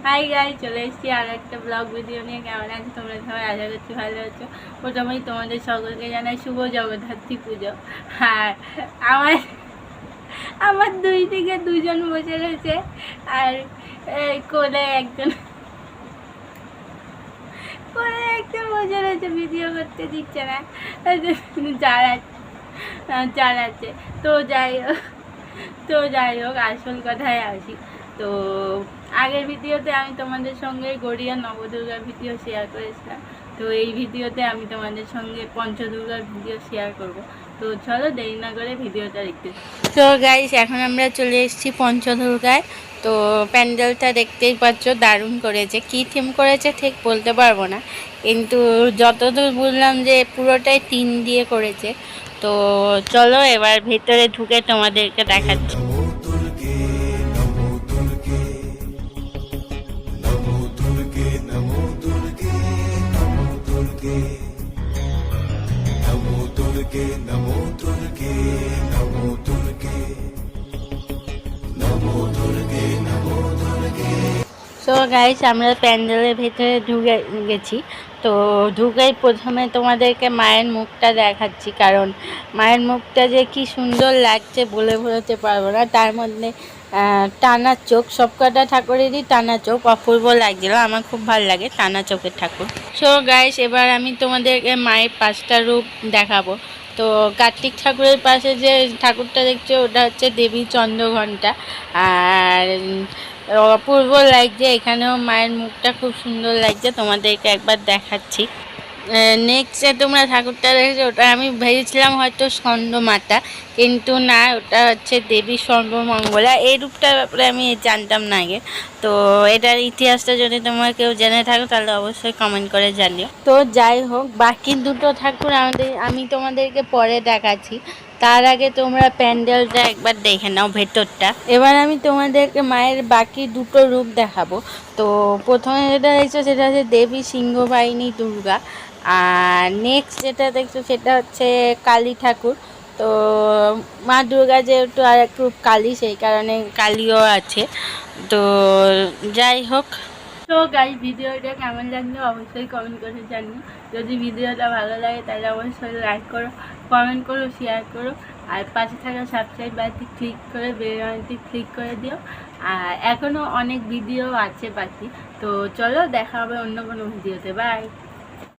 High গাই, চলে এসেছি আর একটা ব্লগ ভিডিও নিয়ে। কেমন আছে তোমরা সবাই? আশা করছি ভালো আছো। প্রথমেই তোমাদের সকলকে জানাই শুভ জগদ্ধাত্রী পুজো। আর আমার আমার দুই থেকে দুজন বসে রয়েছে, আর কোলে একজন বসে রয়েছে, ভিডিও করতে দিচ্ছে না, চালাচ্ছে। তো যাই হোক আসল কথায় আসি। তো আগের ভিডিওতে আমি তোমাদের সঙ্গে গড়িয়া নবদুর্গার ভিডিও শেয়ার করেছিলাম। তো এই ভিডিওতে আমি তোমাদের সঙ্গে পঞ্চদুর্গার ভিডিও শেয়ার করব। তো চলো দেরি না করে ভিডিওটা দেখতে। তো গাইস, এখন আমরা চলে এসেছি পঞ্চদুর্গায়। তো প্যান্ডেলটা দেখতেই পাচ্ছ, দারুণ করেছে। কী থিম করেছে ঠিক বলতে পারবো না, কিন্তু যতদূর বুঝলাম যে পুরোটাই টিন দিয়ে করেছে। তো চলো এবার ভেতরে ঢুকে তোমাদেরকে দেখাচ্ছি। তো গাইস, আমরা প্যান্ডেলের ভেতরে ঢুকে গেছি। তো ঢুকেই প্রথমে তোমাদেরকে মায়ের মুখটা দেখাচ্ছি, কারণ মায়ের মুখটা যে কি সুন্দর লাগছে বলে বোঝাতে পারবো না। তার মধ্যে টানা চোখ, সবকটা ঠাকুরেরই টানা চোখ, অপূর্ব লাগছিল। আমার খুব ভালো লাগে টানা চোখের ঠাকুর। সো গাইস, এবার আমি তোমাদেরকে মায়ের 5টা রূপ দেখাবো। তো কার্তিক ঠাকুরের পাশে যে ঠাকুরটা দেখছো ওটা হচ্ছে দেবী চন্দ্রঘণ্টা। আর অপূর্ব লাগছে, এখানেও মায়ের মুখটা খুব সুন্দর লাগছে, তোমাদেরকে একবার দেখাচ্ছি। নেক্সট যে তোমরা ঠাকুরটা দেখেছো ওটা আমি ভেবেছিলাম হয়তো স্কন্দমাতা, কিন্তু না, ওটা হচ্ছে দেবী সর্বমঙ্গলা। এই রূপটার ব্যাপারে আমি জানতাম না আগে। তো এটার ইতিহাসটা যদি তোমরা কেউ জেনে থাকো তাহলে অবশ্যই কমেন্ট করে জানিও। তো যাই হোক, বাকি দুটো ঠাকুর আমি তোমাদেরকে পরে দেখাচ্ছি। তার আগে তোমরা প্যান্ডেলটা একবার দেখে নাও ভেতরটা। এবার আমি তোমাদেরকে মায়ের বাকি দুটো রূপ দেখাবো। তো প্রথমে যেটা দেখছো সেটা হচ্ছে দেবী সিংহবাহিনী দুর্গা। আর নেক্সট যেটা দেখছো সেটা হচ্ছে কালী ঠাকুর। তো মা দুর্গা যেহেতু আর একটু কালী, সেই কারণে কালীও আছে। তো যাই হোক, তো গাইস, ভিডিওটা কেমন লাগলো অবশ্যই কমেন্ট করে জানিও। যদি ভিডিওটা ভালো লাগে তাহলে অবশ্যই লাইক করো, কমেন্ট করো, শেয়ার করো। আর পাশে থাকা সাবস্ক্রাইব বাটনটি ক্লিক করে বেল আইকনটি ক্লিক করে দিও। আর এখনও অনেক ভিডিও আছে বাকি। তো চলো দেখা হবে অন্য কোনো ভিডিওতে। বাই।